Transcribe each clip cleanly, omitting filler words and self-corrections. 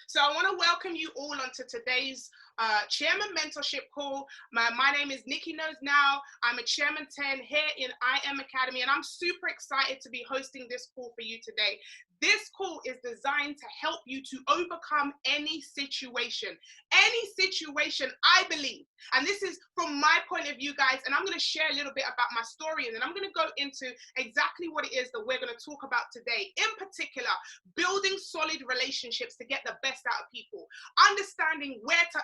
So I want to welcome you all onto today's Chairman Mentorship Call. My name is Nikki Knows Now. I'm a Chairman 10 here in IM Academy, and I'm super excited to be hosting this call for you today. This call is designed to help you to overcome any situation, I believe. And this is from my point of view, guys, and I'm going to share a little bit about my story, and then I'm going to go into exactly what it is that we're going to talk about today. In particular, building solid relationships to get the best out of people, understanding where to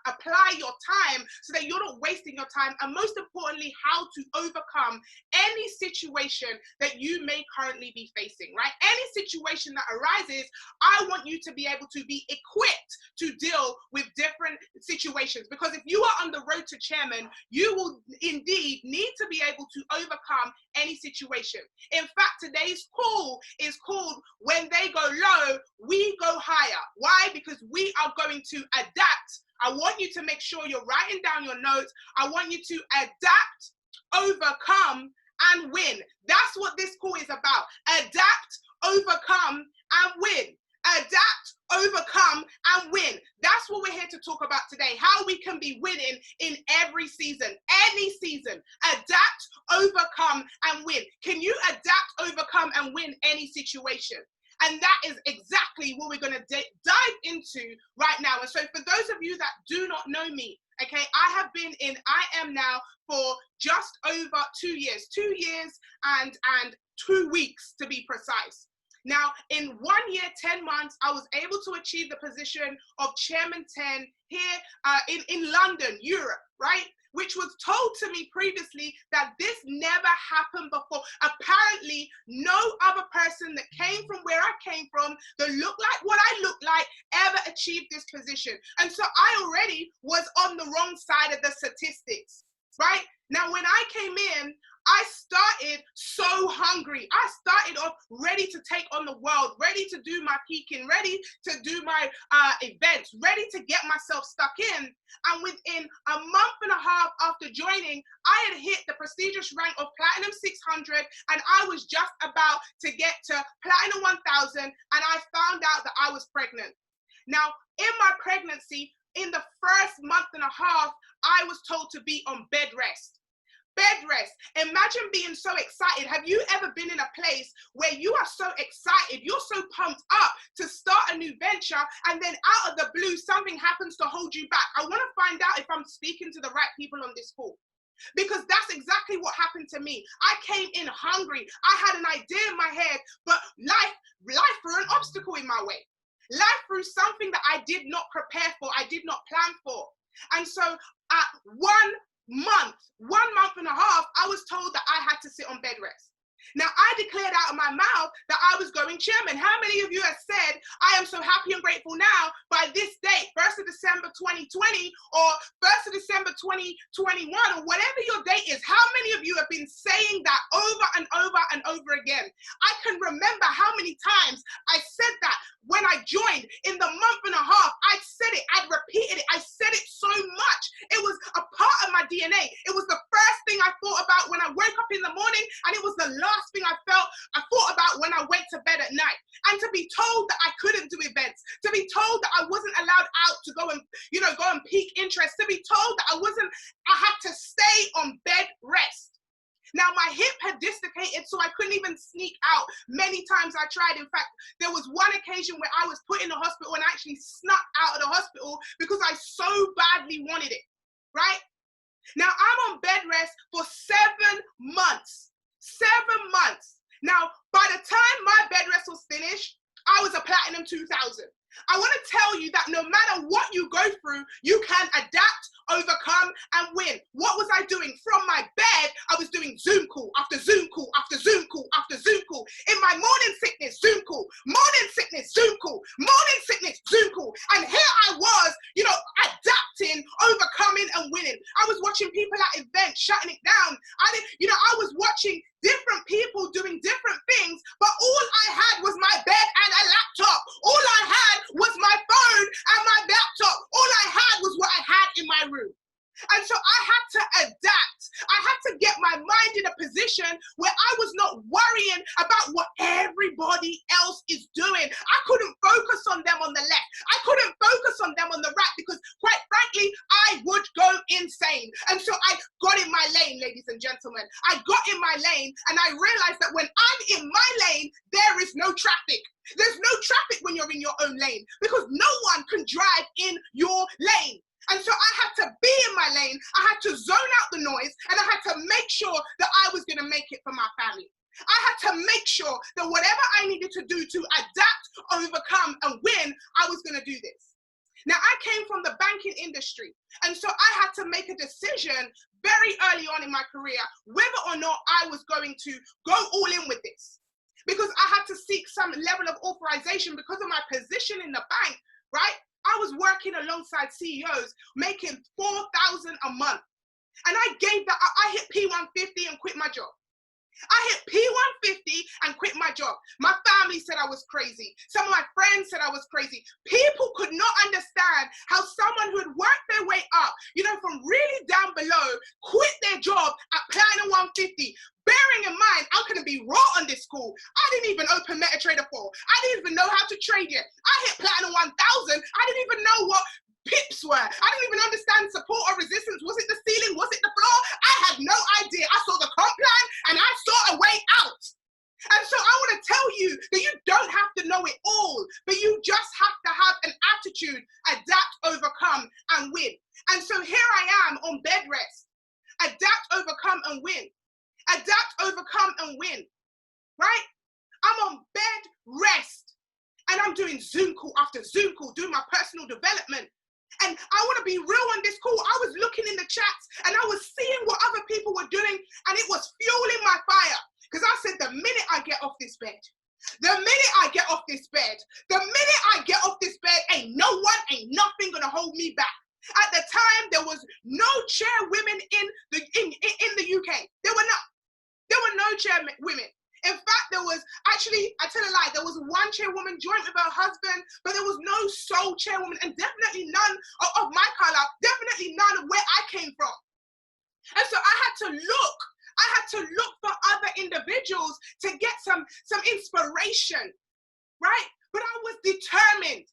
apply your time so that you're not wasting your time, and most importantly, how to overcome any situation that you may currently be facing, right? Any situation that arises, I want you to be able to be equipped to deal with different situations, because if you are on the road to chairman, you will indeed need to be able to overcome any situation. In fact, today's call is called When They Go Low, We Go Higher. Why? Because we are going to adapt. I want you to make sure you're writing down your notes. I want you to adapt, overcome, and win. That's what this call is about. Adapt, overcome, and win. Adapt, overcome, and win. That's what we're here to talk about today. How we can be winning in every season, any season. Adapt, overcome, and win. Can you adapt, overcome, and win any situation? And that is exactly what we're going to dive into right now. And so for those of you that do not know me, okay, I have been in IM now for just over 2 years, 2 years and 2 weeks to be precise. Now, in 1 year, 10 months, I was able to achieve the position of Chairman 10 here in London, Europe, right? Which was told to me previously that this never happened before. Apparently, no other person that came from where I came from, that looked like what I look like, ever achieved this position. And so I already was on the wrong side of the statistics, right? Now, when I came in, I started so hungry. I started off ready to take on the world, ready to do my peaking, ready to do my events, ready to get myself stuck in. And within a month and a half after joining, I had hit the prestigious rank of Platinum 600, and I was just about to get to Platinum 1000, and I found out that I was pregnant. Now, in my pregnancy, in the first month and a half, I was told to be on bed rest. Bed rest. Imagine being so excited. Have you ever been in a place where you are so excited, you're so pumped up to start a new venture, and then out of the blue, something happens to hold you back? I want to find out if I'm speaking to the right people on this call, because that's exactly what happened to me. I came in hungry. I had an idea in my head, but life threw an obstacle in my way. Life threw something that I did not prepare for, I did not plan for. And so at 1 month and a half, I was told that I had to sit on bed rest. Now, I declared out of my mouth that I was going chairman. How many of you have said, I am so happy and grateful now, by this date, 1st of December 2020 or 1st of December 2021, or whatever your date is, how many of you have been saying that over and over and over again? I can remember how many times I said that when I joined. In the month and a half, I'd said it, I'd repeated it, I said it so much. It was a part of my DNA. It was the first thing I thought about when I woke up in the morning, and it was the last thing I thought about when I went to bed at night. And to be told that I couldn't do events, to be told that I wasn't allowed out to go and pique interest, to be told that I had to stay on bed rest. Now, my hip had dislocated, so I couldn't even sneak out. Many times I tried. In fact, there was one occasion where I was put in the hospital and I actually snuck out of the hospital because I so badly wanted it, right? Now, I'm on bed rest for 7 months. 7 months. Now, by the time my bed rest was finished, I was a Platinum 2000. I want to tell you that no matter what you go through, you can adapt, overcome, and win. What was I doing? From my bed, I was doing Zoom call after Zoom call after Zoom call after Zoom call. In my morning sickness, Zoom call. Morning sickness, Zoom call. Morning sickness, Zoom call. And here I was, adapting, overcoming, and winning. I was watching people at events shutting it down. I was watching different people doing different things, but all I had was my bed and a laptop. All I had was my phone and my laptop. All I had was what I had in my room. And so I had to adapt. I had to get my mind in a position where I was not worrying about what everybody else is doing. I couldn't focus focus on them on the left. I couldn't focus on them on the right because, quite frankly, I would go insane. And so I got in my lane, ladies and gentlemen. I got in my lane, and I realized that when I'm in my lane, there is no traffic. There's no traffic when you're in your own lane because no one can drive in your lane. And so I had to be in my lane. I had to zone out the noise, and I had to make sure that I was going to make it for my family. I had to make sure that whatever I needed to do to adapt, overcome, and win, I was going to do this. Now, I came from the banking industry, and so I had to make a decision very early on in my career whether or not I was going to go all in with this, because I had to seek some level of authorization because of my position in the bank, right? I was working alongside CEOs making $4,000 a month, and I hit P150 and quit my job. I hit P150 and quit my job. My family said I was crazy. Some of my friends said I was crazy. People could not understand how someone who had worked their way up, from really down below, quit their job at Platinum 150. Bearing in mind, I'm going to be raw on this call. I didn't even open MetaTrader 4. I didn't even know how to trade yet. I hit Platinum 1000. I didn't even know what pips were. I didn't even understand support or resistance. Was it the ceiling? Was it the floor? I had no idea. I saw the comp plan and I saw a way out. And so I want to tell you that you don't have to know it all, but you just have to have an attitude, adapt, overcome, and win. And so here I am on bed rest. Adapt, overcome, and win. Adapt, overcome, and win. Right? I'm on bed rest. And I'm doing Zoom call after Zoom call, doing my personal development. And I want to be real on this call. I was looking in the chats and I was seeing what other people were doing, and it was fueling my fire. Because I said, the minute I get off this bed, the minute I get off this bed, the minute I get off this bed, ain't nothing gonna hold me back. At the time, there was no chairwomen in the UK. There were not. There were no chairwomen. In fact, there was actually, I tell a lie, there was one chairwoman joint with her husband, but there was no sole chairwoman, and definitely none of my color, definitely none of where I came from. And so I had to look for other individuals to get some inspiration, right? But I was determined.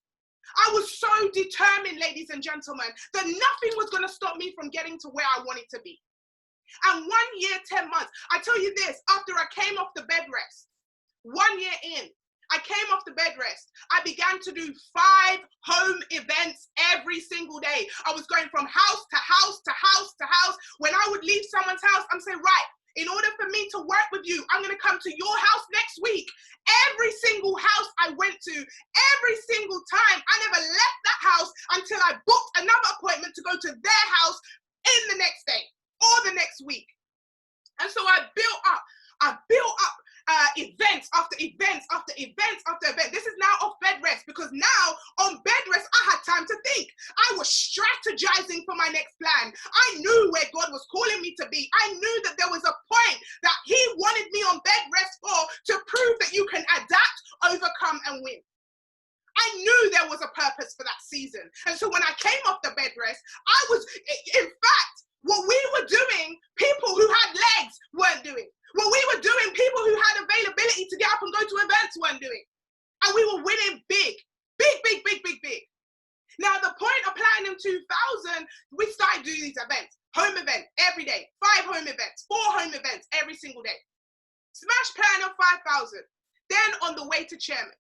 I was so determined, ladies and gentlemen, that nothing was going to stop me from getting to where I wanted to be. And 1 year, 10 months, I tell you this, after I came off the bed rest, 1 year in, I came off the bed rest. I began to do 5 home events every single day. I was going from house to house to house to house. When I would leave someone's house, I'm saying, right, in order for me to work with you, I'm going to come to your house next week. Every single house I went to, every single time, I never left that house until I booked another appointment to go to their house in the next day or the next week. And so I built up events after events after events after event. This is now off bed rest, because now on bed rest, I had time to think. I was strategizing for my next plan. I knew where God was calling me to be. I knew that there was a point that He wanted me on bed rest for, to prove that you can adapt, overcome, and win. I knew there was a purpose for that season. And so when I came off the bed rest, I was, in fact, what we were doing, people who had legs weren't doing. What we were doing, people who had availability to get up and go to events weren't doing. And we were winning big. Now, at the point of Platinum 2000, we started doing these events. Home event every day, 5 home events, 4 home events every single day. Smash Platinum 5000. Then on the way to chairman.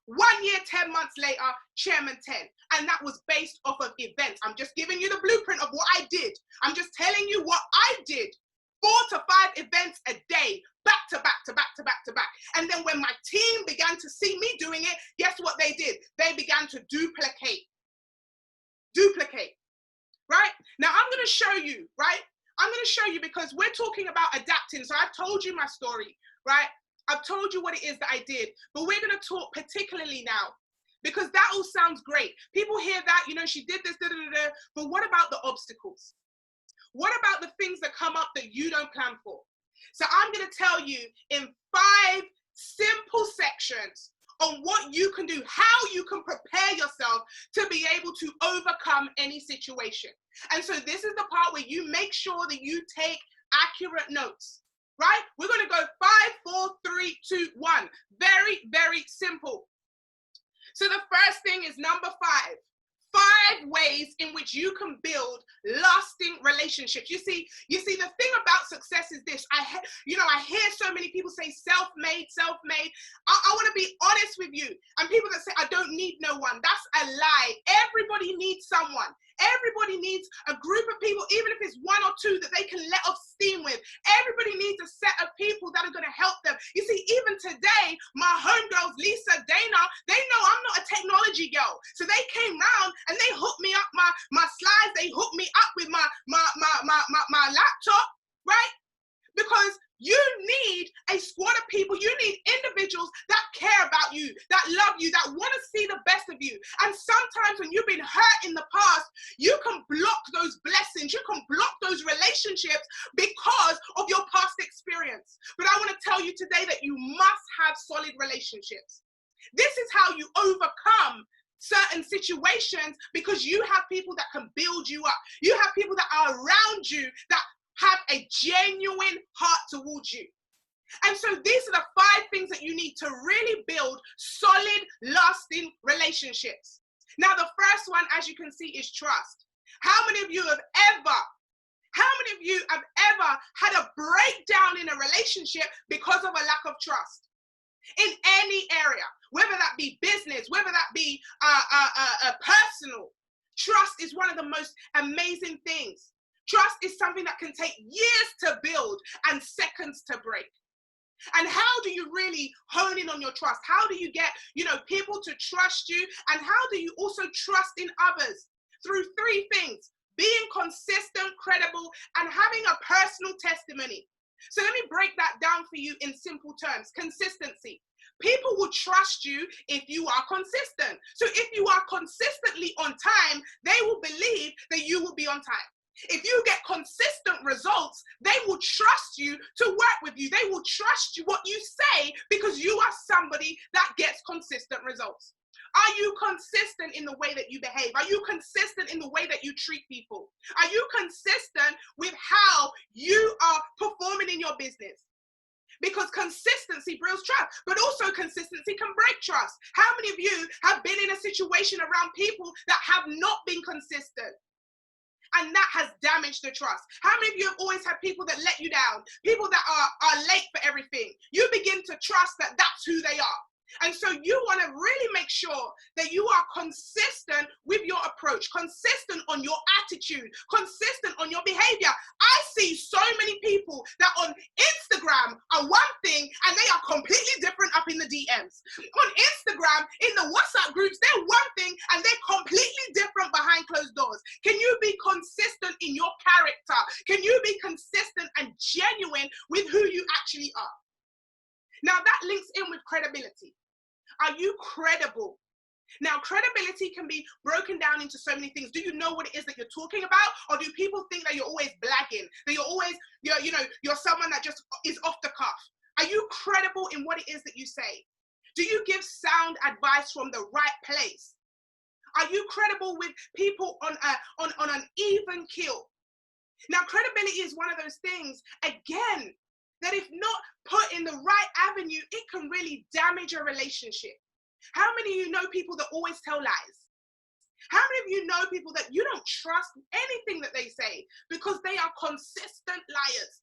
1 year, 10 months later, chairman 10. And that was based off of events. I'm just giving you the blueprint of what I did. I'm just telling you what I did. 4 to 5 events a day, back to back to back to back to back. And then when my team began to see me doing it, guess what they did? They began to duplicate. Right? Now I'm going to show you, right? I'm going to show you, because we're talking about adapting. So I've told you my story, right? I've told you what it is that I did, but we're going to talk particularly now, because that all sounds great. People hear that, she did this, but what about the obstacles? What about the things that come up that you don't plan for? So I'm going to tell you in 5 simple sections on what you can do, how you can prepare yourself to be able to overcome any situation. And so this is the part where you make sure that you take accurate notes, right? We're going to go 5, 4, 3, 2, 1. Very, very simple. So the first thing is number 5 ways in which you can build lasting relationships. You see, the thing about success is this. I hear so many people say self-made. I want to be honest with you. And people that say, I don't need no one. That's a lie. Everybody needs someone. Everybody needs a group of people, even if it's 1 or 2 that they can let off steam with. Everybody needs a set of people that are going to help them. You see, even today, my homegirls, Lisa, Dana, they know I'm not a technology girl. So they came round and they hooked me up my slides. They hooked me up with my laptop, right? Because you need a squad of people. You need individuals that care about you, that love you, that want to see the best of you. And sometimes when you've been hurt in the past, you can block those blessings. You can block those relationships because of your past experience. But I want to tell you today that you must have solid relationships. This is how you overcome certain situations, because you have people that can build you up. You have people that are around you that have a genuine heart towards you. And so these are the 5 things that you need to really build solid, lasting relationships. Now, the first one, as you can see, is trust. How many of you have ever had a breakdown in a relationship because of a lack of trust? In any area, whether that be business, whether that be personal, trust is one of the most amazing things. Trust is something that can take years to build and seconds to break. And how do you really hone in on your trust? How do you get, people to trust you? And how do you also trust in others? Through 3 things: being consistent, credible, and having a personal testimony. So let me break that down for you in simple terms. Consistency. People will trust you if you are consistent. So if you are consistently on time, they will believe that you will be on time. If you get consistent results, they will trust you to work with you. They will trust you what you say because you are somebody that gets consistent results. Are you consistent in the way that you behave? Are you consistent in the way that you treat people? Are you consistent with how you are performing in your business? Because consistency builds trust, but also consistency can break trust. How many of you have been in a situation around people that have not been consistent? And that has damaged the trust. How many of you have always had people that let you down? People that are late for everything. You begin to trust that that's who they are. And so you want to really make sure that you are consistent with your approach, consistent on your attitude, consistent on your behavior. I see so many people that on Instagram are one thing and they are completely different up in the DMs. On Instagram, in the WhatsApp groups, they're one thing and they're completely different behind closed doors. Can you be consistent in your character? Can you be consistent and genuine with who you actually are? Now that links in with credibility. Are you credible? Now, credibility can be broken down into so many things. Do you know what it is that you're talking about? Or do people think that you're always blagging? That you're always, you're someone that just is off the cuff? Are you credible in what it is that you say? Do you give sound advice from the right place? Are you credible with people on an even keel? Now, credibility is one of those things, again, that if not put in the right avenue, it can really damage a relationship. How many of you know people that always tell lies? How many of you know people that you don't trust anything that they say because they are consistent liars?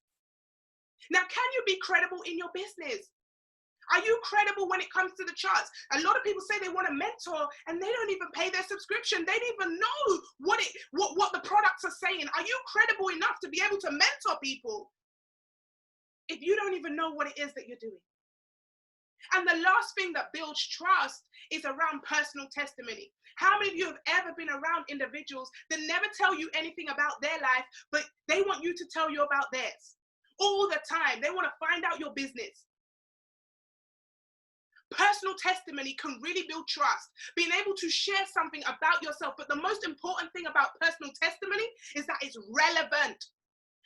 Now, can you be credible in your business? Are you credible when it comes to the charts? A lot of people say they want a mentor and they don't even pay their subscription. They don't even know what the products are saying. Are you credible enough to be able to mentor people if you don't even know what it is that you're doing? And the last thing that builds trust is around personal testimony. How many of you have ever been around individuals that never tell you anything about their life, but they want you to tell you about theirs all the time? They want to find out your business. Personal testimony can really build trust, being able to share something about yourself. But the most important thing about personal testimony is that it's relevant.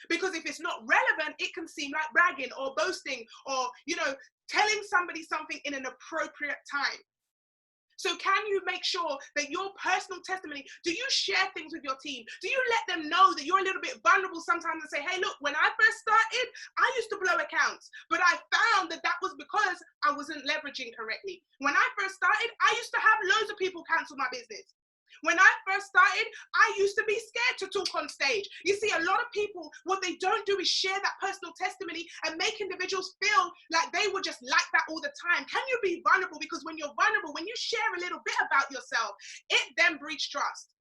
Because if it's not relevant, it can seem like bragging or boasting or, telling somebody something in an appropriate time. So can you make sure that your personal testimony, do you share things with your team? Do you let them know that you're a little bit vulnerable sometimes and say, hey, look, when I first started, I used to blow accounts, but I found that was because I wasn't leveraging correctly. When I first started, I used to have low of people cancel my business. When I first started, I used to be scared to talk on stage. You see, a lot of people, what they don't do is share that personal testimony and make individuals feel like they were just like that all the time. Can you be vulnerable? Because when you're vulnerable, when you share a little bit about yourself, it then breeds trust,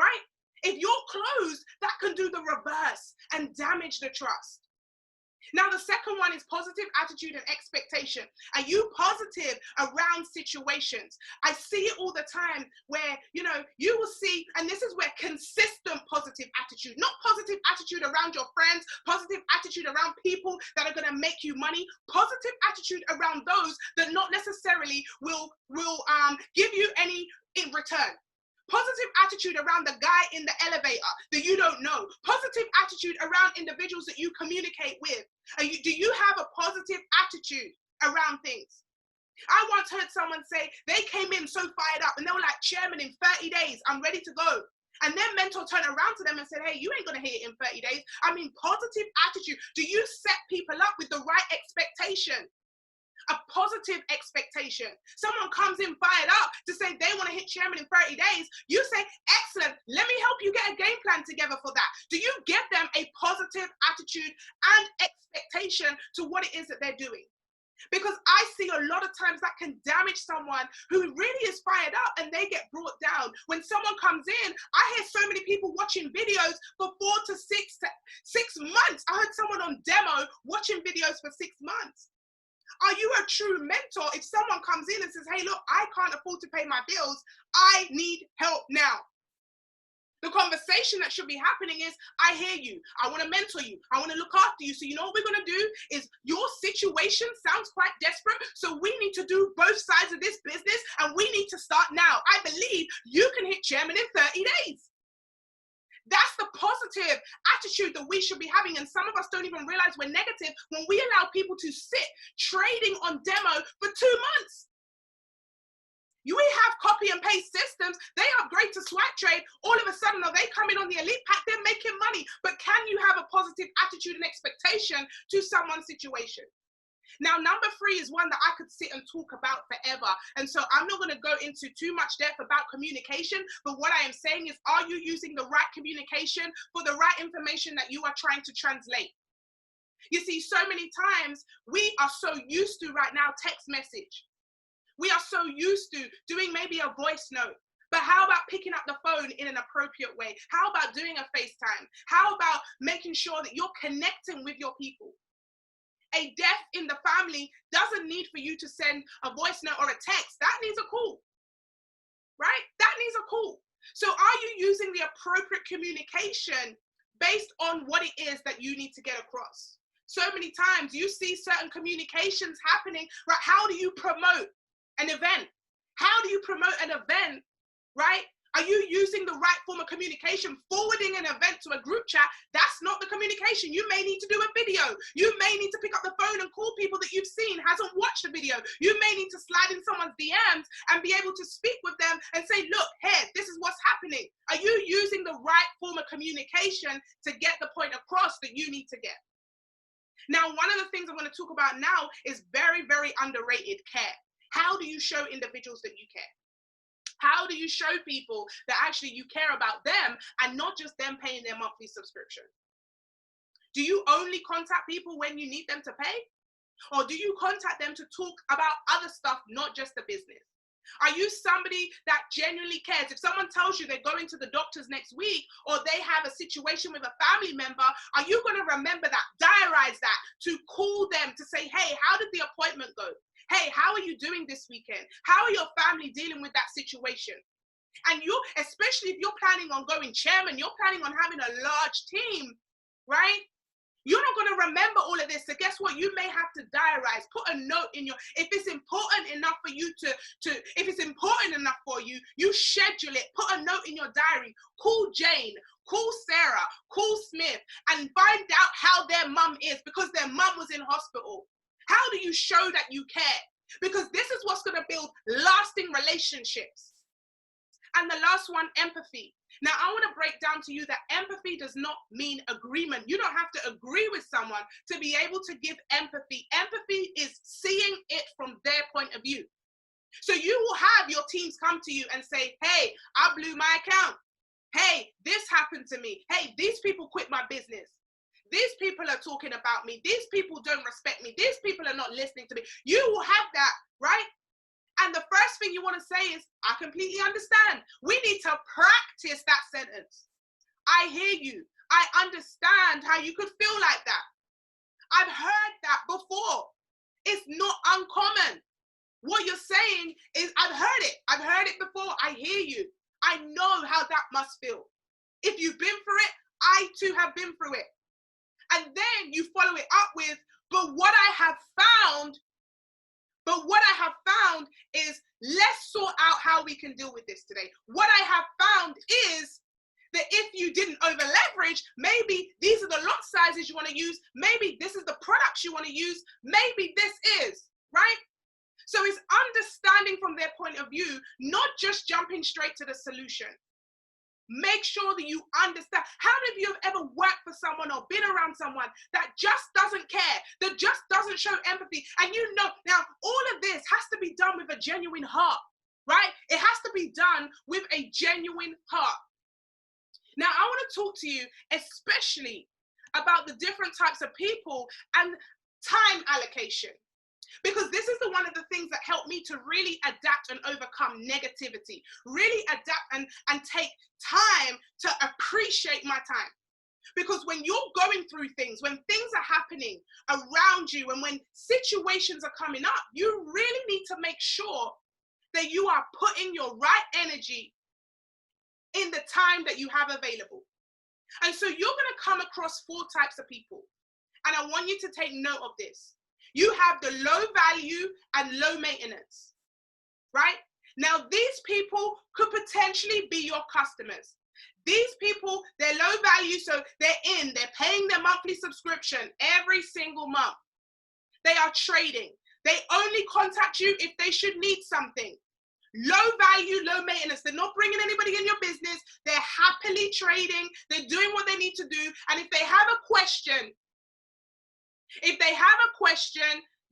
right? If you're closed, that can do the reverse and damage the trust. Now, the second one is positive attitude and expectation. Are you positive around situations? I see it all the time where, you will see, and this is where consistent positive attitude, not positive attitude around your friends, positive attitude around people that are going to make you money, positive attitude around those that not necessarily will give you any in return. Positive attitude around the guy in the elevator that you don't know. Positive attitude around individuals that you communicate with. Do you have a positive attitude around things? I once heard someone say they came in so fired up and they were like, Chairman, in 30 days, I'm ready to go. And their mentor turned around to them and said, hey, you ain't going to hit it in 30 days. I mean, positive attitude. Do you set people up with the right expectation? A positive expectation. Someone comes in fired up to say they want to hit Chairman in 30 days. You say, excellent, let me help you get a game plan together for that. Do you give them a positive attitude and expectation to what it is that they're doing? Because I see a lot of times that can damage someone who really is fired up and they get brought down. When someone comes in, I hear so many people watching videos for 4 to 6 months. I heard someone on demo watching videos for 6 months. Are you a true mentor if someone comes in and says, hey, look, I can't afford to pay my bills. I need help now. The conversation that should be happening is, I hear you. I want to mentor you. I want to look after you. So you know what we're going to do is, your situation sounds quite desperate. So we need to do both sides of this business and we need to start now. I believe you can hit Chairman in 30 days. That's the positive attitude that we should be having. And some of us don't even realize we're negative when we allow people to sit trading on demo for 2 months. We have copy and paste systems. They upgrade to swipe trade. All of a sudden, are they coming on the elite pack? They're making money. But can you have a positive attitude and expectation to someone's situation? Now, number 3 is one that I could sit and talk about forever. And so I'm not going to go into too much depth about communication, but what I am saying is, are you using the right communication for the right information that you are trying to translate? You see, so many times we are so used to right now text message. We are so used to doing maybe a voice note. But how about picking up the phone in an appropriate way? How about doing a FaceTime? How about making sure that you're connecting with your people? A death in the family doesn't need for you to send a voice note or a text. That needs a call, right? That needs a call. So are you using the appropriate communication based on what it is that you need to get across? So many times you see certain communications happening, right? How do you promote an event? How do you promote an event, right? Are you using the right form of communication? Forwarding an event to a group chat, that's not the communication. You may need to do a video. You may need to pick up the phone and call people that you've seen, hasn't watched the video. You may need to slide in someone's DMs and be able to speak with them and say, look, hey, this is what's happening. Are you using the right form of communication to get the point across that you need to get? Now, one of the things I'm going to talk about now is very, very underrated: care. How do you show individuals that you care? How do you show people that actually you care about them and not just them paying their monthly subscription? Do you only contact people when you need them to pay? Or do you contact them to talk about other stuff, not just the business? Are you somebody that genuinely cares? If someone tells you they're going to the doctors next week, or they have a situation with a family member, are you going to remember that, diarize that, to call them to say, hey, how did the appointment go? Hey, how are you doing this weekend? How are your family dealing with that situation? And you, especially if you're planning on going Chairman, you're planning on having a large team, right? You're not going to remember all of this. So guess what? You may have to diarize, put a note in your, if it's important enough for you if it's important enough for you, you schedule it, put a note in your diary, call Jane, call Sarah, call Smith, and find out how their mum is, because their mum was in hospital. How do you show that you care? Because this is what's going to build lasting relationships. And the last one, empathy. Now, I want to break down to you that empathy does not mean agreement. You don't have to agree with someone to be able to give empathy. Empathy is seeing it from their point of view. So you will have your teams come to you and say, hey, I blew my account. Hey, this happened to me. Hey, these people quit my business. These people are talking about me. These people don't respect me. These people are not listening to me. You will have that, right? And the first thing you want to say is, I completely understand. We need to practice that sentence. I hear you. I understand how you could feel like that. I've heard that before. It's not uncommon. What you're saying is, I've heard it. I've heard it before. I hear you. I know how that must feel. If you've been through it, I too have been through it. And then you follow it up with, but what I have found is, let's sort out how we can deal with this today. What I have found is that if you didn't over leverage, maybe these are the lot sizes you want to use. Maybe this is the products you want to use. Maybe this is, right? So it's understanding from their point of view, not just jumping straight to the solution. Make sure that you understand. How many of you have ever worked for someone or been around someone that just doesn't care, that just doesn't show empathy? And you know, now all of this has to be done with a genuine heart, right? It has to be done with a genuine heart. Now, I want to talk to you especially about the different types of people and time allocation. Because this is one of the things that helped me to really adapt and overcome negativity, really adapt and take time to appreciate my time. Because when you're going through things, when things are happening around you, and when situations are coming up, you really need to make sure that you are putting your right energy in the time that you have available. And so you're going to come across 4 types of people. And I want you to take note of this. You have the low value and low maintenance, right? Now, these people could potentially be your customers. These people, they're low value, so they're paying their monthly subscription every single month. They are trading. They only contact you if they should need something. Low value, low maintenance. They're not bringing anybody in your business. They're happily trading. They're doing what they need to do. And if they have a question,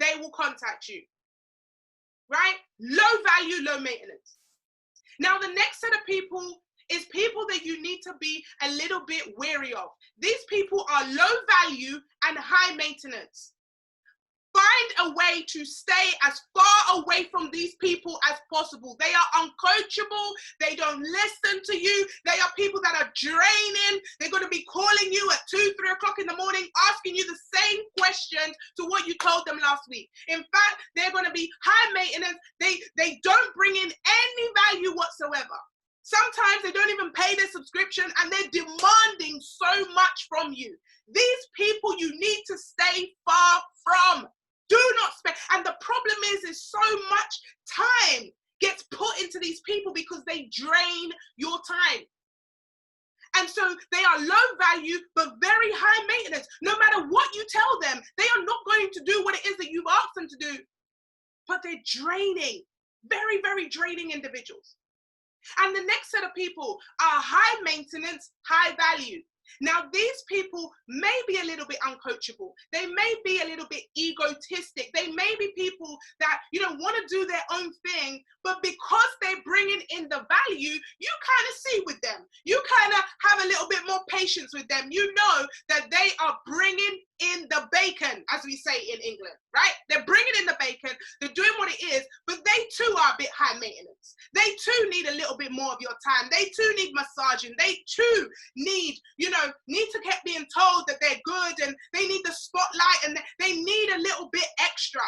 they will contact you, right? Low value, low maintenance. Now, the next set of people is people that you need to be a little bit wary of. These people are low value and high maintenance. Find a way to stay as far away from these people as possible. They are uncoachable. They don't listen to you. They are people that are draining. They're going to be calling you at 2, 3 o'clock in the morning, asking you the same questions to what you told them last week. In fact, they're going to be high maintenance. They don't bring in any value whatsoever. Sometimes they don't even pay their subscription, and they're demanding so much from you. These people you need to stay far from. Do not spend. And the problem is so much time gets put into these people because they drain your time. And so they are low value, but very high maintenance. No matter what you tell them, they are not going to do what it is that you've asked them to do. But they're draining, very, very draining individuals. And the next set of people are high maintenance, high value. Now, these people may be a little bit uncoachable. They may be a little bit egotistic. They may be people that, want to do their own thing, but because they're bringing in the value, you kind of see with them. You kind of have a little bit more patience with them. You know that they are bringing in the bacon, as we say in England, right? They're bringing in the bacon. They're doing what it is, but they too are a bit high maintenance. They too need a little bit more of your time. They too need massaging. They too need to keep being told that they're good, and they need the spotlight, and they need a little bit extra.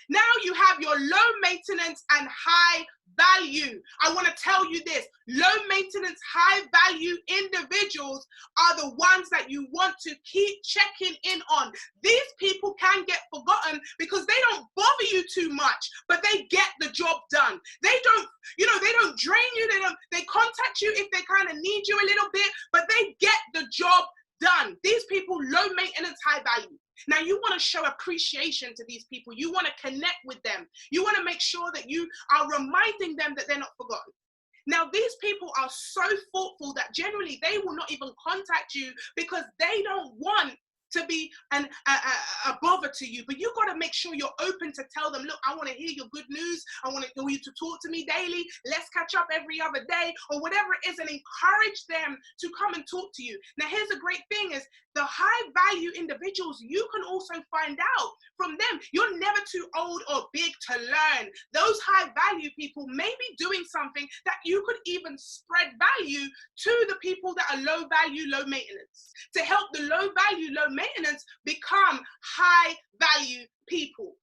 Now you have your low maintenance and high value. I want to tell you this: low maintenance, high value individuals are the ones that you want to keep checking in on. These people can get forgotten because they don't bother you too much, but they get the job done. They don't drain you. They contact you if they kind of need you a little bit, but they get the job done. These people, low maintenance, high value. Now, you want to show appreciation to these people. You want to connect with them. You want to make sure that you are reminding them that they're not forgotten. Now, these people are so thoughtful that generally they will not even contact you because they don't want to be a bother to you, but you got to make sure you're open to tell them, look, I want to hear your good news. I want you to talk to me daily. Let's catch up every other day, or whatever it is, and encourage them to come and talk to you. Now, here's a great thing is the high value individuals, you can also find out from them. You're never too old or big to learn. Those high value people may be doing something that you could even spread value to the people that are low value, low maintenance, to help the low value, low maintenance become high value people.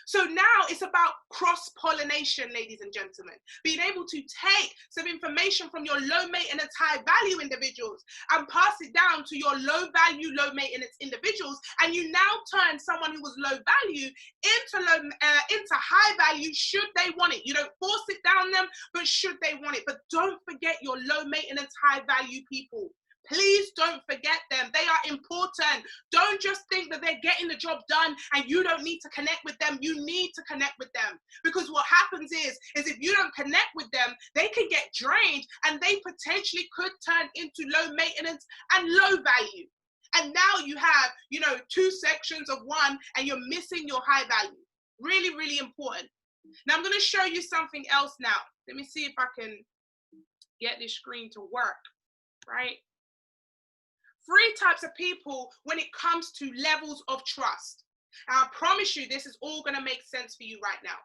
So now it's about cross-pollination, ladies and gentlemen, being able to take some information from your low maintenance, high value individuals and pass it down to your low value, low maintenance individuals. And you now turn someone who was low value into high value should they want it. You don't force it down them, but should they want it. But don't forget your low maintenance, high value people. Please don't forget them. They are important. Don't just think that they're getting the job done and you don't need to connect with them. You need to connect with them, because what happens is if you don't connect with them, they can get drained and they potentially could turn into low maintenance and low value. And now you have, two sections of one and you're missing your high value. Really, really important. Now I'm going to show you something else now. Let me see if I can get this screen to work, right? 3 types of people when it comes to levels of trust. And I promise you, this is all going to make sense for you right now.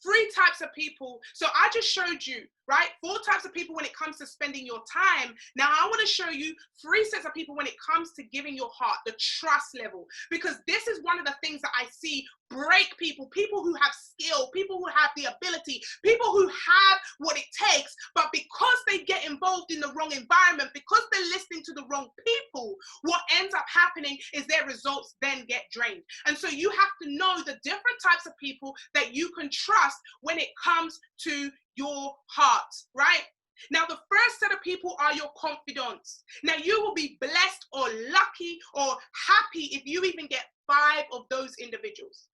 3 types of people. So I just showed you, right? 4 types of people when it comes to spending your time. Now I want to show you 3 sets of people when it comes to giving your heart, the trust level, because this is one of the things that I see break people who have skill, people who have the ability, people who have what it takes, but because they get involved in the wrong environment, because they're listening to the wrong people, what ends up happening is their results then get drained. And so you have to know the different types of people that you can trust when it comes to your heart, right? Now, the first set of people are your confidants. Now, you will be blessed or lucky or happy if you even get 5 of those individuals,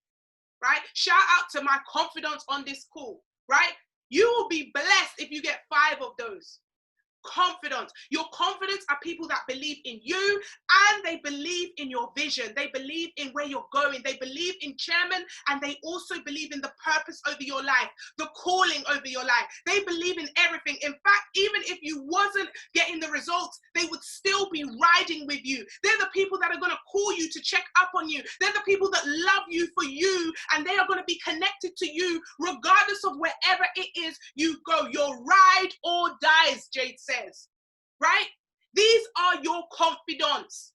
right? Shout out to my confidants on this call, right? You will be blessed if you get 5 of those. Confidence. Your confidence are people that believe in you and they believe in your vision. They believe in where you're going. They believe in chairman, and they also believe in the purpose over your life, the calling over your life. They believe in everything. In fact, even if you wasn't getting the results, they would still be riding with you. They're the people that are going to call you to check up on you. They're the people that love you for you, and they are going to be connected to you regardless of wherever it is you go. Your ride or dies, Jade says, right? These are your confidants.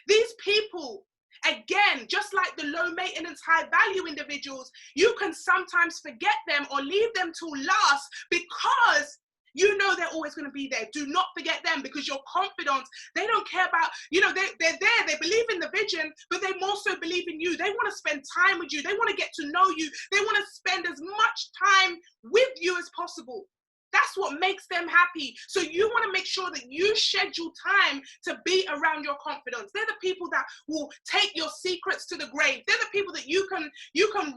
These people, again, just like the low maintenance, high value individuals, you can sometimes forget them or leave them till last because you know they're always going to be there. Do not forget them, because your confidants, they don't care about, they're there. They believe in the vision, but they more so believe in you. They want to spend time with you. They want to get to know you. They want to spend as much time with you as possible. That's what makes them happy. So you want to make sure that you schedule time to be around your confidants. They're the people that will take your secrets to the grave. They're the people that you can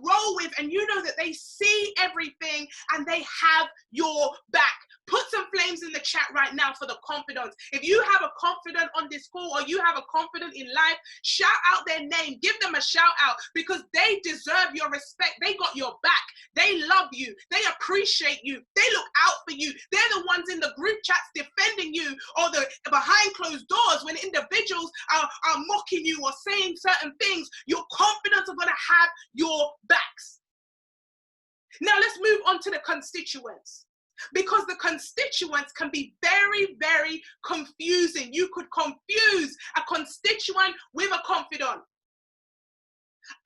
roll with, and you know that they see everything and they have your back. Put some flames in the chat right now for the confidants. If you have a confidant on this call, or you have a confidant in life, shout out their name. Give them a shout out, because they deserve your respect. They got your back. They love you. They appreciate you. They look out for you. They're the ones in the group chats defending you, or the behind closed doors when individuals are mocking you or saying certain things. Your confidants are going to have your backs. Now let's move on to the constituents, because the constituents can be very, very confusing. You could confuse a constituent with a confidant.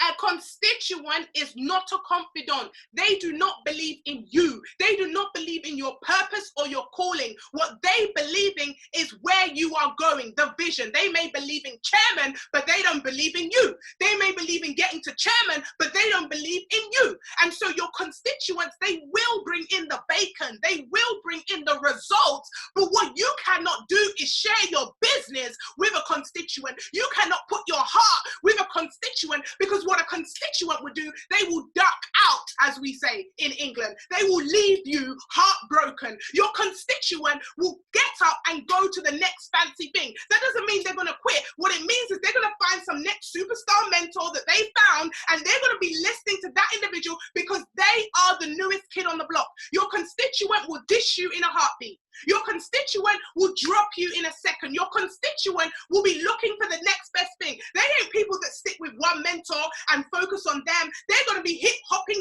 A constituent is not a confidant. They do not believe in you. They do not believe in your purpose or your calling. What they believe in is where you are going, the vision. They may believe in chairman, but they don't believe in you. They may believe in getting to chairman, but they don't believe in you. And so your constituents, they will bring in the bacon. They will bring in the results. But what you cannot do is share your business with a constituent. You cannot put your heart with a constituent, because what a constituent would do, they will duck out, as we say in England. They will leave you heartbroken. Your constituent will get up and go to the next fancy thing. That doesn't mean they're going to quit. What it means is they're going to find some next superstar mentor that they found, and they're going to be listening to that individual because they are the newest kid on the block. Your constituent will dish you in a heartbeat. Your constituent will drop you in a second. Your constituent will be looking for the next best thing. They ain't people that stick with one mentor and focus on them. They're going to be hip hopping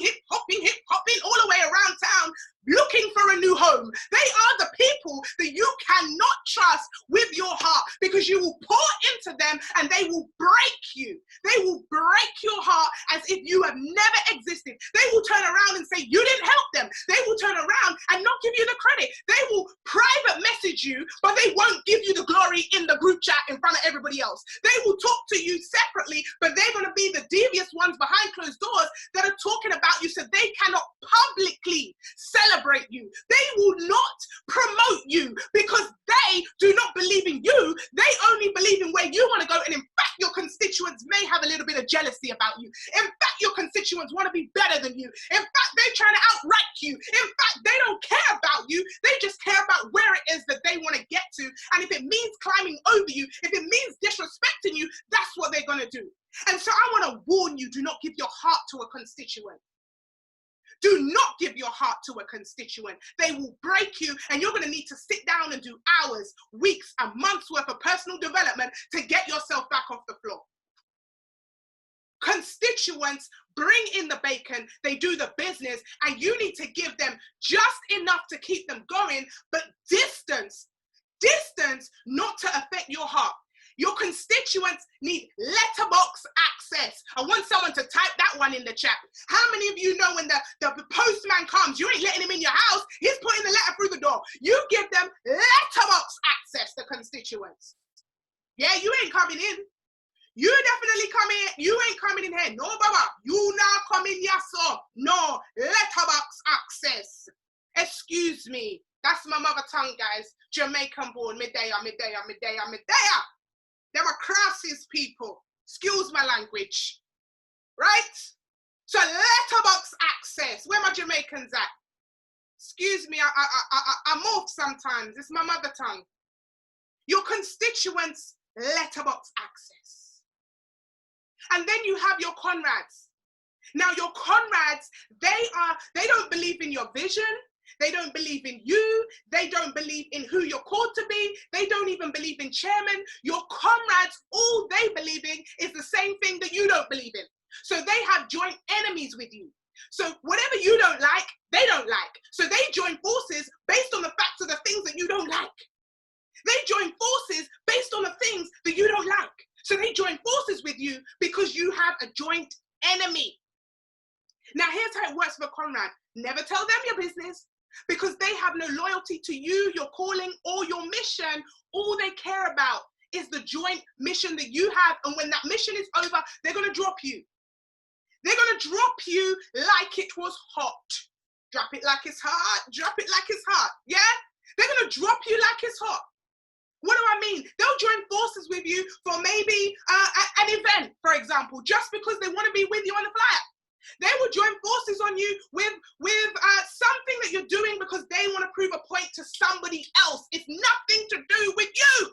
all the way around town looking for a new home. They are the people that you cannot trust with your heart, because you will pour into them and they will break you. They will break your heart as if you have never existed. They will turn around and say you didn't help them. They will turn around and not give you the credit. They will private message you, but they won't give you the glory in the group chat in front of everybody else. They will talk to you separately, but they're going to be the devious ones behind closed doors that are talking about you, so they cannot publicly celebrate you. They will not promote you because they do not believe in you. They only believe in where you want to go. And in fact, your constituents may have a little bit of jealousy about you. In fact, your constituents want to be better than you. In fact, they're trying to outrank you. In fact, they don't care about you. They just care about where it is that they want to get to. And if it means climbing over you, if it means disrespecting you, that's what they're going to do. And so I want to warn you, do not give your heart to a constituent. Do not give your heart to a constituent. They will break you, and you're going to need to sit down and do hours, weeks, and months worth of personal development to get yourself back off the floor. Constituents bring in the bacon, they do the business, and you need to give them just enough to keep them going, but distance not to affect your heart. Your constituents need letterbox access. I want someone to type that one in the chat. How many of you know when the postman comes, you ain't letting him in your house, he's putting the letter through the door. You give them letterbox access, the constituents. Yeah, you ain't coming in. You definitely come in. You ain't coming in here. No, Baba. You not coming here, so. No, letterbox access. Excuse me. That's my mother tongue, guys. Jamaican born. Medea. Them are crasses people. Excuse my language. Right? So letterbox access. Where my Jamaicans at? Excuse me, I move sometimes. It's my mother tongue. Your constituents, letterbox access. And then you have your comrades. Now your comrades, they don't believe in your vision. They don't believe in you. They don't believe in who you're called to be. They don't even believe in chairman. Your comrades, all they believe in is the same thing that you don't believe in. So they have joint enemies with you. So whatever you don't like, they don't like. So they join forces based on the facts of the things that you don't like. They join forces based on the things that you don't like. So they join forces with you because you have a joint enemy. Now here's how it works for a comrade. Never tell them your business, because they have no loyalty to you, your calling, or your mission. All they care about is the joint mission that you have. And when that mission is over, they're going to drop you. They're going to drop you like it was hot. Drop it like it's hot. Drop it like it's hot. Yeah? They're going to drop you like it's hot. What do I mean? They'll join forces with you for maybe an event, for example, just because they want to be with you on the flyer. They will join forces on you with something that you're doing because they want to prove a point to somebody else. It's nothing to do with you.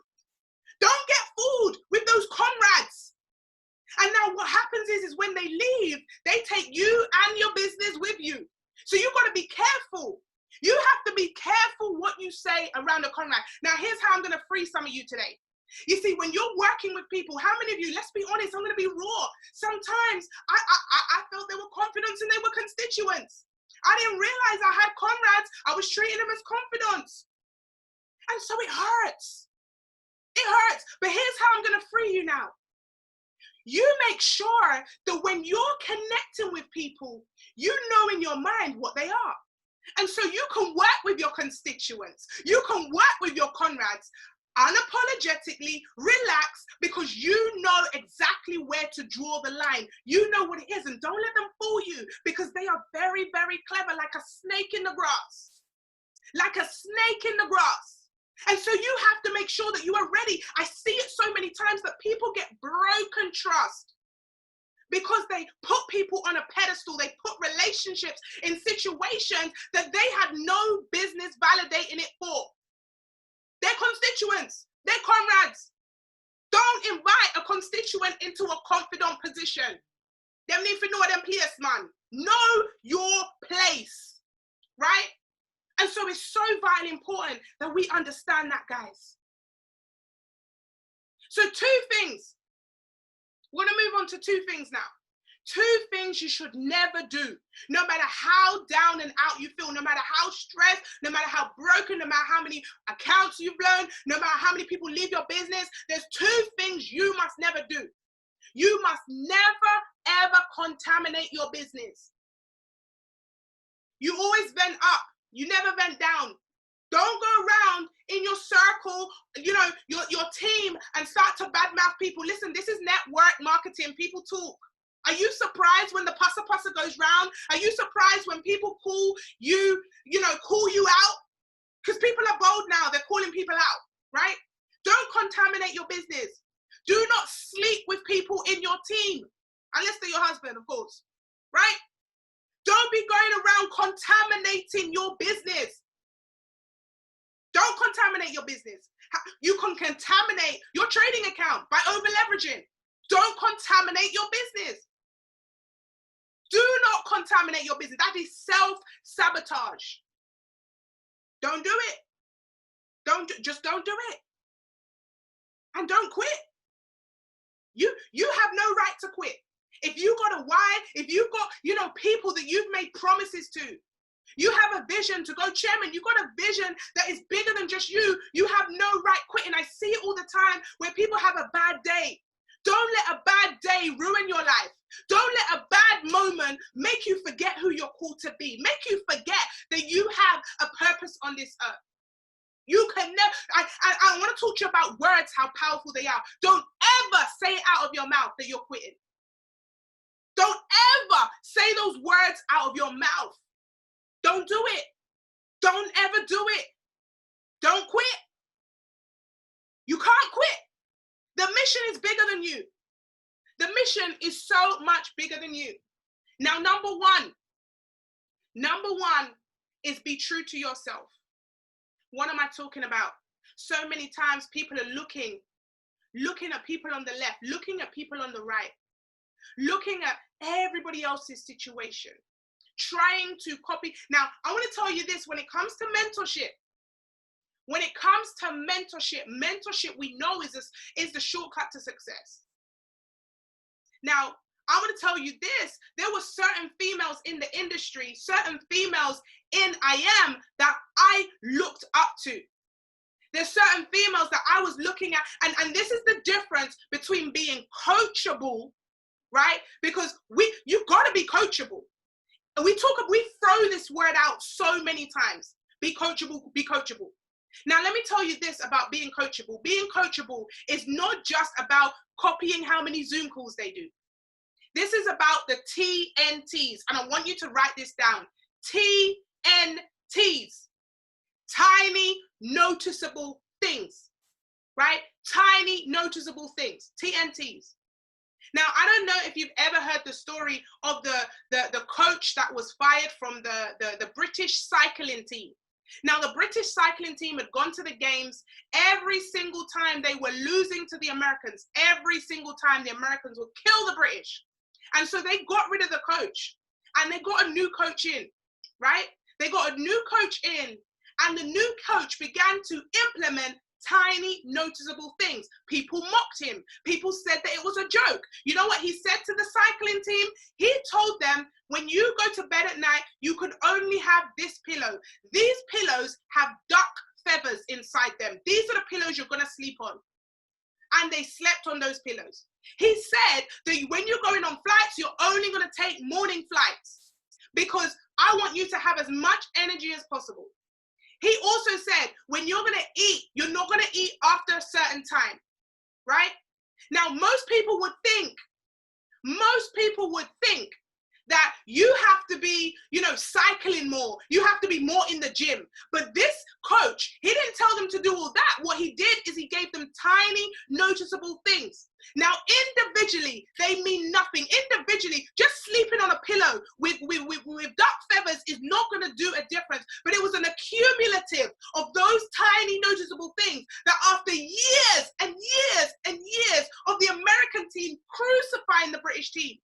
Don't get fooled with those comrades. And now what happens is when they leave, they take you and your business with you. So you've got to be careful. You have to be careful what you say around a comrade. Now here's how I'm going to free some of you today. You see, when you're working with people, how many of you, let's be honest, I'm going to be raw. Sometimes I felt they were confidants and they were constituents. I didn't realize I had comrades. I was treating them as confidants. And so it hurts. It hurts. But here's how I'm going to free you now. You make sure that when you're connecting with people, you know in your mind what they are. And so you can work with your constituents. You can work with your comrades. Unapologetically, relax, because you know exactly where to draw the line. You know what it is, and don't let them fool you, because they are very, very clever, like a snake in the grass. like a snake in the grass. And so you have to make sure that you are ready. I see it so many times that people get broken trust because they put people on a pedestal. They put relationships in situations that they had no business validating it for. They're constituents, they're comrades. Don't invite a constituent into a confidant position. Them need to know them place, man. Know your place, right? And so it's so vitally important that we understand that, guys. So two things. We're going to move on to two things now. Two things you should never do, no matter how down and out you feel, no matter how stressed, no matter how broken, no matter how many accounts you've blown, no matter how many people leave your business. There's two things you must never do. You must never, ever contaminate your business. You always vent up. You never vent down. Don't go around in your circle, your team, and start to badmouth people. Listen, this is network marketing. People talk. Are you surprised when the passa goes round? Are you surprised when people call you out? Because people are bold now. They're calling people out, right? Don't contaminate your business. Do not sleep with people in your team, unless they're your husband, of course, right? Don't be going around contaminating your business. Don't contaminate your business. You can contaminate your trading account by over-leveraging. Don't contaminate your business. Do not contaminate your business. That is self-sabotage. Don't do it. Just don't do it. And don't quit. You have no right to quit. If you got a why, if you got, people that you've made promises to, you have a vision to go chairman, you got a vision that is bigger than just you, you have no right quitting. I see it all the time where people have a bad day. Don't let a bad day ruin your life. Don't let a bad moment make you forget who you're called to be. Make you forget that you have a purpose on this earth. You can never, I want to talk to you about words, how powerful they are. Don't ever say it out of your mouth that you're quitting. Don't ever say those words out of your mouth. Don't do it. Don't ever do it. Don't quit. You can't quit. The mission is bigger than you. The mission is so much bigger than you. Now, number one is be true to yourself. What am I talking about? So many times people are looking at people on the left, looking at people on the right, looking at everybody else's situation, trying to copy. Now, I want to tell you this, when it comes to mentorship, mentorship we know is the shortcut to success. Now, I want to tell you this, there were certain females in the industry, certain females in IM that I looked up to. There's certain females that I was looking at, and this is the difference between being coachable, right? Because you've got to be coachable. And we throw this word out so many times. Be coachable, be coachable. Now, let me tell you this about being coachable. Being coachable is not just about copying how many Zoom calls they do. This is about the TNTs, and I want you to write this down. TNTs, tiny, noticeable things, right? Tiny, noticeable things, TNTs. Now, I don't know if you've ever heard the story of the coach that was fired from the British cycling team. Now, the British cycling team had gone to the games. Every single time they were losing to the Americans. Every single time the Americans would kill the British. And so they got rid of the coach and they got a new coach in, right? They got a new coach in, and the new coach began to implement tiny, noticeable things. People mocked him. People said that it was a joke. You know what he said to the cycling team? He told them, when you go to bed at night, you can only have this pillow. These pillows have duck feathers inside them. These are the pillows you're going to sleep on. And they slept on those pillows. He said that when you're going on flights, you're only going to take morning flights because I want you to have as much energy as possible. He also said, when you're going to eat, you're not going to eat after a certain time, right? Now, most people would think that you have to be, cycling more. You have to be more in the gym. But this coach, he didn't tell them to do all that. What he did is he gave them tiny, noticeable things. Now, individually, they mean nothing. Individually, just sleeping on a pillow with duck feathers is not going to do a difference. But it was an accumulative of those tiny, noticeable things that after years and years and years of the American team crucifying the British team,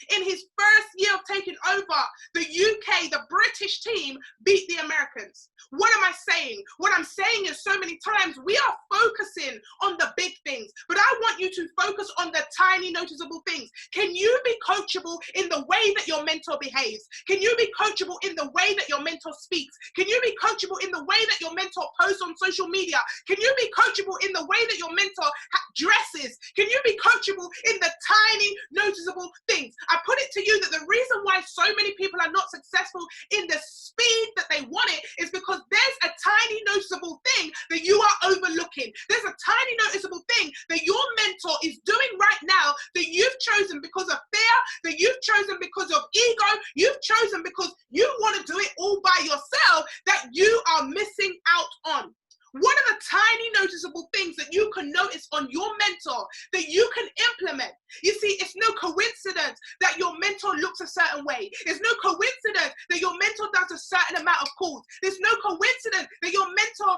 in his first year of taking over, the UK, the British team, beat the Americans. What am I saying? What I'm saying is so many times we are focusing on the big things, but I want you to focus on the tiny, noticeable things. Can you be coachable in the way that your mentor behaves? Can you be coachable in the way that your mentor speaks? Can you be coachable in the way that your mentor posts on social media? Can you be coachable in the way that your mentor dresses? Can you be coachable in the tiny, noticeable things? I put it to you that the reason why so many people are not successful in the speed that they want it is because there's a tiny noticeable thing that you are overlooking. There's a tiny noticeable thing that your mentor is doing right now that you've chosen because of fear, that you've chosen because of ego, you've chosen because you want to do it all by yourself, that you are missing out on. What are the tiny noticeable things that you can notice on your mentor that you can implement? You see, it's no coincidence that your mentor looks a certain way. It's no coincidence that your mentor does a certain amount of calls. There's no coincidence that your mentor,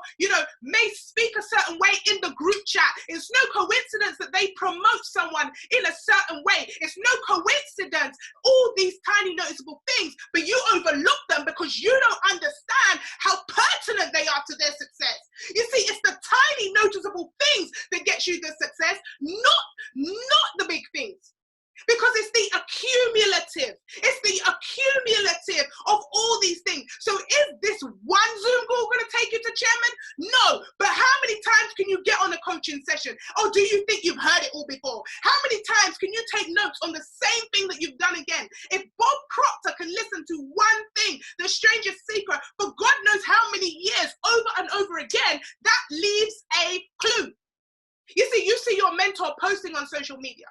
may speak a certain way in the group chat. It's no coincidence that they promote someone in a certain way. It's no coincidence, all these tiny noticeable things, but you overlook them because you don't understand how pertinent they are to their success. You see, it's the tiny noticeable things that gets you the success, not the big things. Because it's the accumulative. It's the accumulative of all these things. So is this one Zoom call going to take you to chairman? No. But how many times can you get on a coaching session? Or do you think you've heard it all before? How many times can you take notes on the same thing that you've done again? If Bob Proctor can listen to one thing, the strangest secret, for God knows how many years over and over again, that leaves a clue. You see your mentor posting on social media.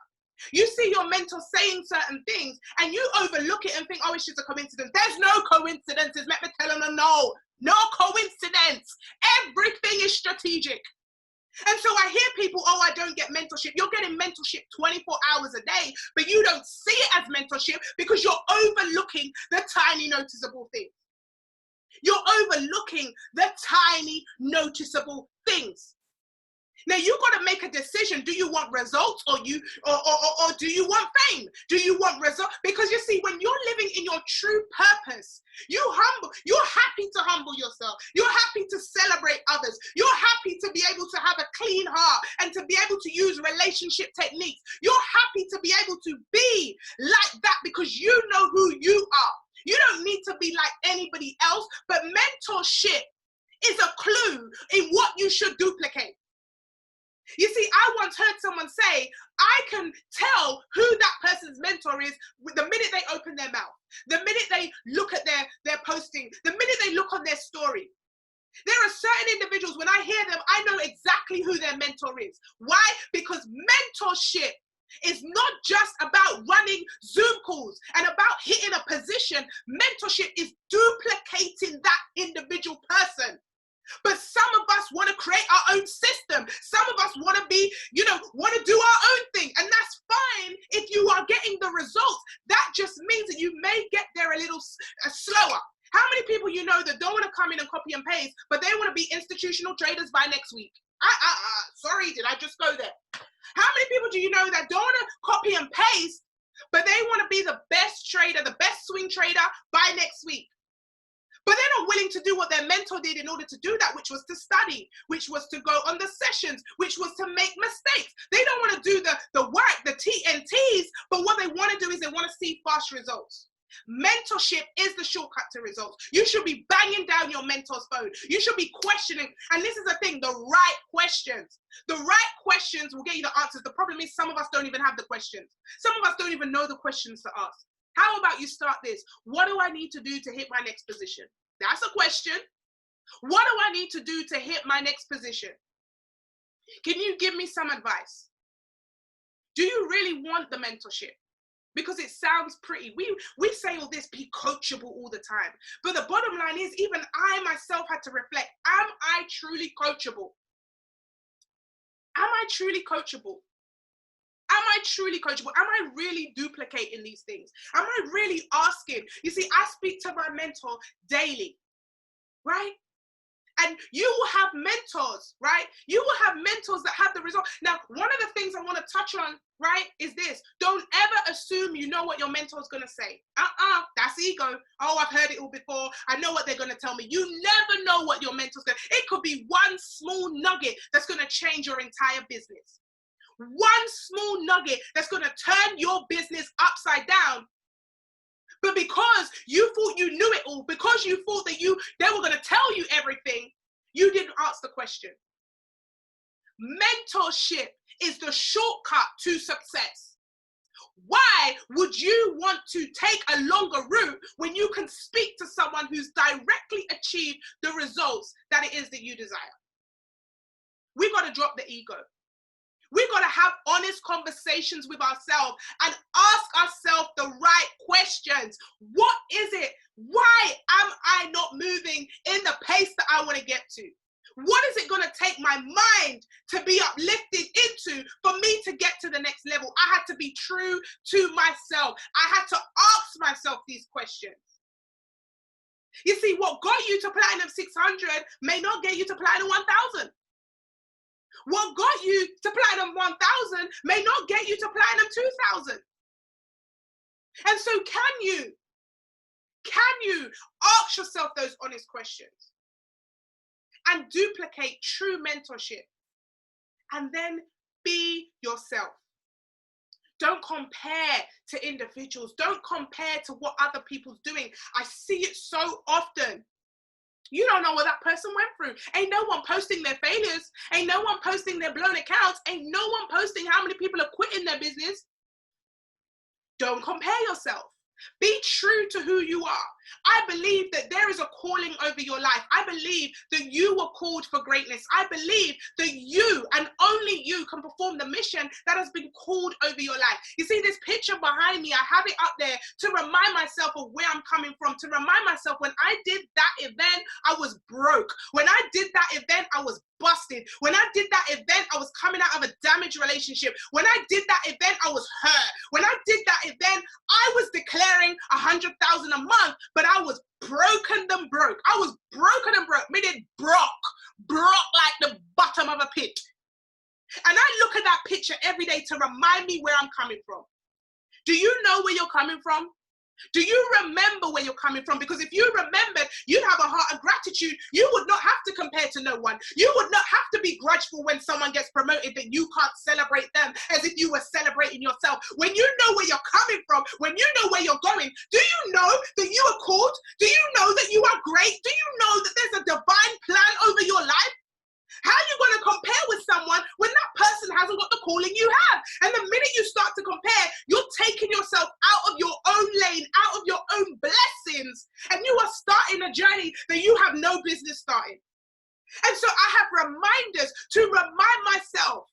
You see your mentor saying certain things and you overlook it and think, oh, it's just a coincidence. There's no coincidences. Let me tell them, no coincidence. Everything is strategic. And so I hear people, oh, I don't get mentorship. You're getting mentorship 24 hours a day, but you don't see it as mentorship because you're overlooking the tiny noticeable things. You're overlooking the tiny noticeable things. Now you got to make a decision. Do you want results or do you want fame? Do you want results? Because you see, when you're living in your true purpose, you're happy to humble yourself. You're happy to celebrate others. You're happy to be able to have a clean heart and to be able to use relationship techniques. You're happy to be able to be like that because you know who you are. You don't need to be like anybody else, but mentorship is a clue in what you should duplicate. You see, I once heard someone say, I can tell who that person's mentor is with the minute they open their mouth, the minute they look at their posting, the minute they look on their story. There are certain individuals, when I hear them, I know exactly who their mentor is. Why? Because mentorship is not just about running Zoom calls and about hitting a position. Mentorship is duplicating that individual person. But some of us want to create our own system. Some of us want to be, want to do our own thing. And that's fine if you are getting the results. That just means that you may get there a little slower. How many people you know that don't want to come in and copy and paste, but they want to be institutional traders by next week? Sorry, did I just go there? How many people do you know that don't want to copy and paste, but they want to be the best trader, the best swing trader by next week? But they're not willing to do what their mentor did in order to do that, which was to study, which was to go on the sessions, which was to make mistakes. They don't want to do the work, the TNTs, but what they want to do is they want to see fast results. Mentorship is the shortcut to results. You should be banging down your mentor's phone. You should be questioning. And this is the thing, the right questions. The right questions will get you the answers. The problem is some of us don't even have the questions. Some of us don't even know the questions to ask. How about you start this? What do I need to do to hit my next position? That's a question. What do I need to do to hit my next position? Can you give me some advice? Do you really want the mentorship? because it sounds pretty. We say all this, be coachable all the time. But the bottom line is, even I myself had to reflect, am I truly coachable? Am I truly coachable? Am I truly coachable? Am I really duplicating these things? Am I really asking? You see, I speak to my mentor daily, right? And you will have mentors, right? You will have mentors that have the result. Now, one of the things I want to touch on, right, is this. Don't ever assume you know what your mentor is going to say. That's ego. Oh, I've heard it all before. I know what they're going to tell me. You never know what your mentor's going to. It could be one small nugget that's going to change your entire business. One small nugget that's going to turn your business upside down. But because you thought you knew it all, because you thought that they were going to tell you everything, you didn't ask the question. Mentorship is the shortcut to success. Why would you want to take a longer route when you can speak to someone who's directly achieved the results that it is that you desire? We've got to drop the ego. We've got to have honest conversations with ourselves and ask ourselves the right questions. What is it? Why am I not moving in the pace that I want to get to? What is it going to take my mind to be uplifted into for me to get to the next level? I had to be true to myself. I had to ask myself these questions. You see, what got you to Platinum 600 may not get you to Platinum 1000. What got you to Platinum 1000 may not get you to Platinum 2000. And so can you ask yourself those honest questions and duplicate true mentorship, and then be yourself. Don't compare to individuals. Don't compare to what other people's doing. I see it so often. You don't know what that person went through. Ain't no one posting their failures. Ain't no one posting their blown accounts. Ain't no one posting how many people are quitting their business. Don't compare yourself. Be true to who you are. I believe that there is a calling over your life. I believe that you were called for greatness. I believe that you and only you can perform the mission that has been called over your life. You see this picture behind me, I have it up there to remind myself of where I'm coming from, to remind myself when I did that event, I was broke. When I did that event, I was busted. When I did that event, I was coming out of a damaged relationship. When I did that event, I was hurt. When I did that event, I was declaring 100,000 a month, but I was broken and broke. I was broken and broke, meaning broke like the bottom of a pit. And I look at that picture every day to remind me where I'm coming from. Do you know where you're coming from? Do you remember where you're coming from? Because if you remembered, you'd have a heart of gratitude. You would not have to compare to no one. You would not have to be grudgeful when someone gets promoted that you can't celebrate them as if you were celebrating yourself. When you know where you're coming from, when you know where you're going, do you know that you are called? Do you know that you are great? Do you know that there's a divine plan over your life? How are you going to compare with someone when that person hasn't got the calling you have? And the minute you start to compare, you're taking yourself out of your own lane, out of your own blessings, and you are starting a journey that you have no business starting. And so I have reminders to remind myself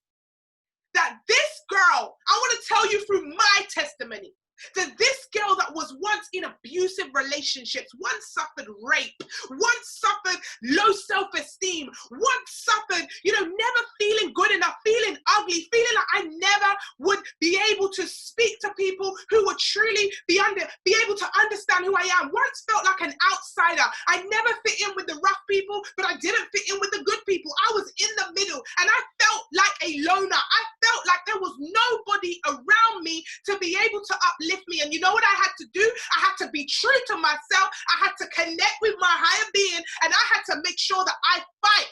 that this girl, I want to tell you through my testimony, that this girl that was once in abusive relationships, once suffered rape, once suffered low self-esteem, once suffered, never feeling good enough, feeling ugly, feeling like I never would be able to speak to people who would truly be able to understand who I am. Once felt like an outsider. I never fit in with the rough people, but I didn't fit in with the good people. I was in the middle, and I felt like a loner. I felt like there was nobody around me to be able to uplift me. And you know what I had to do? I had to be true to myself. I had to connect with my higher being, and I had to make sure that I fight.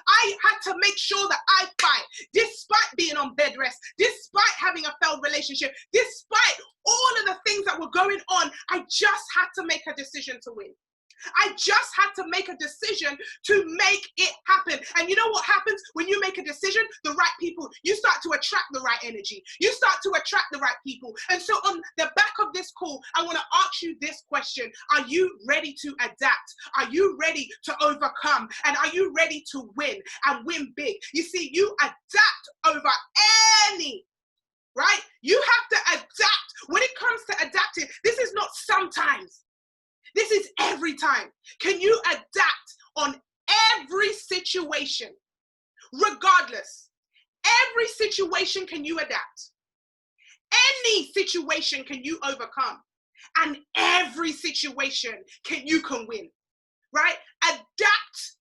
I had to make sure that I fight, despite being on bed rest, despite having a failed relationship, despite all of the things that were going on. I just had to make a decision to win. I just had to make a decision to make it happen. And you know what happens when you make a decision? The right people, you start to attract the right energy. You start to attract the right people. And so on the back of this call, I want to ask you this question. Are you ready to adapt? Are you ready to overcome? And are you ready to win and win big? You see, you adapt over any right? You have to adapt. When it comes to adapting, this is not sometimes. This is every time. Can you adapt on every situation? Regardless, every situation can you adapt. Any situation can you overcome. And every situation you can win, right? Adapt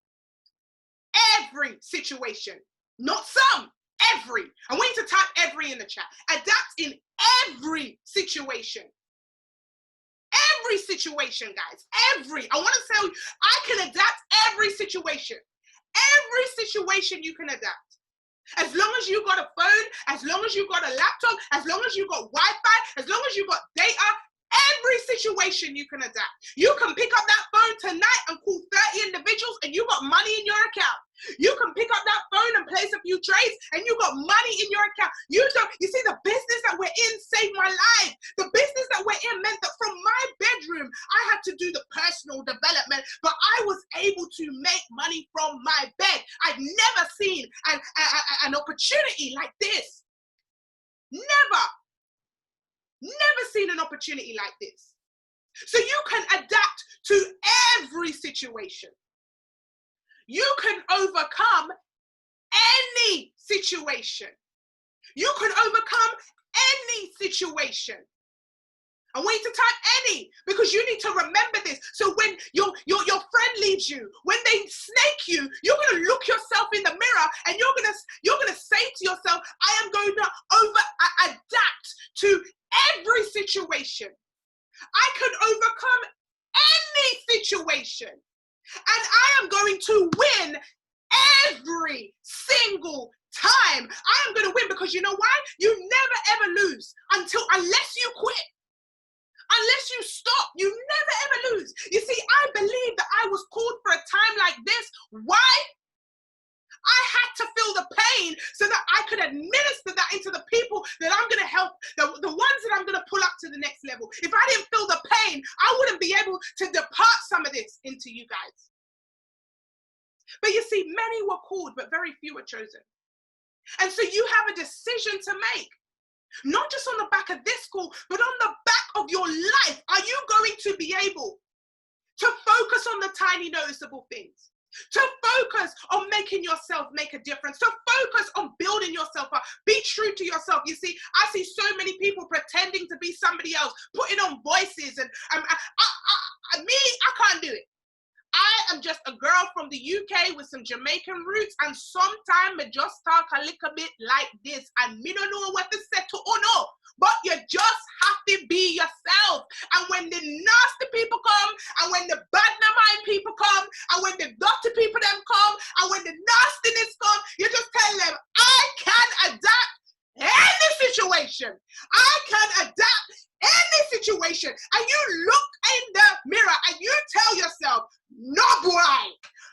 every situation, not some, every. I want you to type every in the chat. Adapt in every situation. Every situation, guys, every. I want to tell you, I can adapt every situation. Every situation you can adapt. As long as you got a phone, as long as you got a laptop, as long as you got Wi-Fi, as long as you got data, every situation you can adapt. You can pick up that phone tonight and call 30 individuals and you got money in your account. You can pick up that phone and place a few trades and you got money in your account. You see, the business that we're in saved my life. The business that we're in meant that from my bedroom, I had to do the personal development, but I was able to make money from my bed. I've never seen an opportunity like this. Never seen an opportunity like this. So you can adapt to every situation. You can overcome any situation. You can overcome any situation. I want you to type any, because you need to remember this. So when your friend leaves you, when they snake you, you're going to look yourself in the mirror and you're going to say to yourself, I am going to adapt to every situation. I can overcome any situation. And I am going to win every single time. I am going to win, because you know why? You never ever lose unless you quit. Unless you stop, you never ever lose. You see, I believe that I was called for a time like this. Why? I had to feel the pain so that I could administer that into the people that I'm going to help, the ones that I'm going to pull up to the next level. If I didn't feel the pain, I wouldn't be able to depart some of this into you guys. But you see, many were called, but very few were chosen. And so you have a decision to make. Not just on the back of this call, but on the back of your life. Are you going to be able to focus on the tiny noticeable things? To focus on making yourself make a difference, to focus on building yourself up, be true to yourself. You see, I see so many people pretending to be somebody else, putting on voices, and I can't do it. I am just a girl from the UK with some Jamaican roots, and sometimes I just talk a little bit like this, and me don't know what to say to or no, but you just have to be yourself. And when the nasty people come, and when the bad mind people come, and when the dirty people them come, and when the nastiness come, you just tell them, I can adapt any situation. I can adapt any situation. And you look in the mirror and you tell yourself, no boy,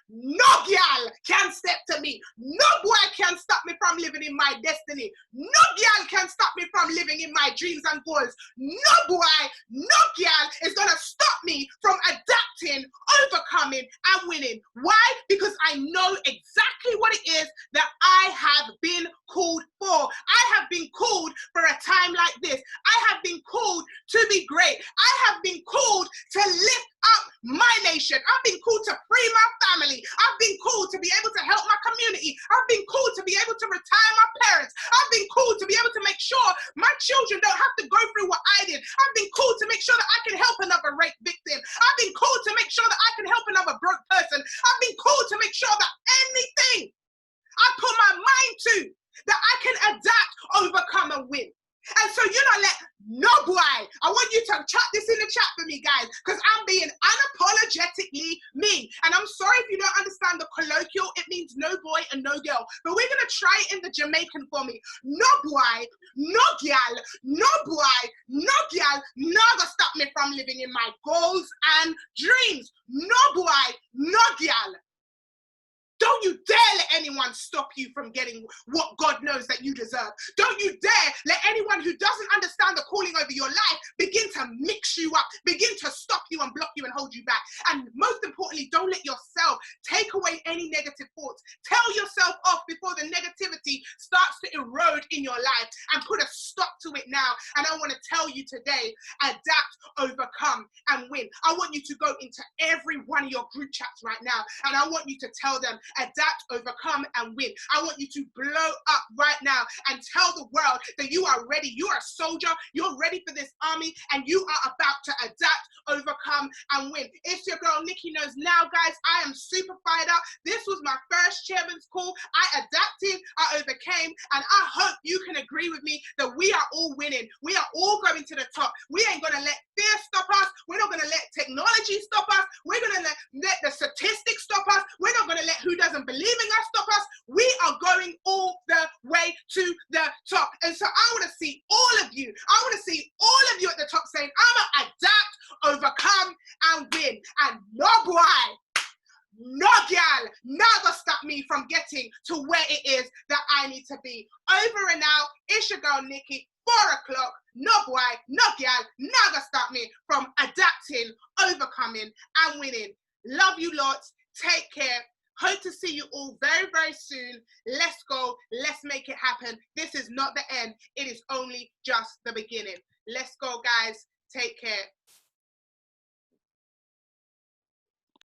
no girl can step to me. No boy can stop me from living in my destiny. No girl can stop me from living in my dreams and goals. No boy, no girl is going to stop me from adapting, overcoming, and winning. Why? Because I know exactly what it is that I have been called for. I have been called for a time like this. I have been called to be great. I have been called to lift up my nation. I've been called to free my family. I've been called to be able to help my community. I've been called to be able to retire my parents. I've been called to be able to make sure my children don't have to go through what I did. I've been called to make sure that I can help another rape victim. I've been called to make sure that I can help another broke person. I've been called to make sure that anything I put my mind to, that I can adapt, overcome, and win. And so you don't let no boy. I want you to chat this in the chat for me, guys, because I'm being unapologetically me. And I'm sorry if you don't understand the colloquial. It means no boy and no girl. But we're going to try it in the Jamaican for me. No boy, no girl, no boy, no girl, never stop me from living in my goals and dreams. No boy, no girl. Don't you dare let anyone stop you from getting what God knows that you deserve. Don't you dare let anyone who doesn't understand the calling over your life begin to mix you up, begin to stop you and block you and hold you back. And most importantly, don't let yourself take away any negative thoughts. Tell yourself off before the negativity starts to erode in your life, and put a stop to it now. And I want to tell you today, adapt, overcome, and win. I want you to go into every one of your group chats right now, and I want you to tell them, adapt, overcome, and win. I want you to blow up right now and tell the world that you are ready. You are a soldier. You're ready for this army, and you are about to adapt, overcome, and win. It's your girl, Nikki Knows Now, guys. I am super fired up. This was my first chairman's call. I adapted, I overcame, and I hope you can agree with me that we are all winning. We are all going to the top. We ain't going to let fear stop us. We're not going to let technology stop us. We're going to let the statistics stop us. We're not going to let who doesn't believe in us stop us. We are going all the way to the top. And so I want to see all of you. I want to see all of you at the top saying, I'm going to adapt, overcome, and win. And no boy, no girl, never stop me from getting to where it is that I need to be. Over and out. It's your girl, Nikki. 4 o'clock. No boy, no girl, never stop me from adapting, overcoming, and winning. Love you lots. Take care. Hope to see you all very, very soon. Let's go. Let's make it happen. This is not the end. It is only just the beginning. Let's go, guys. Take care.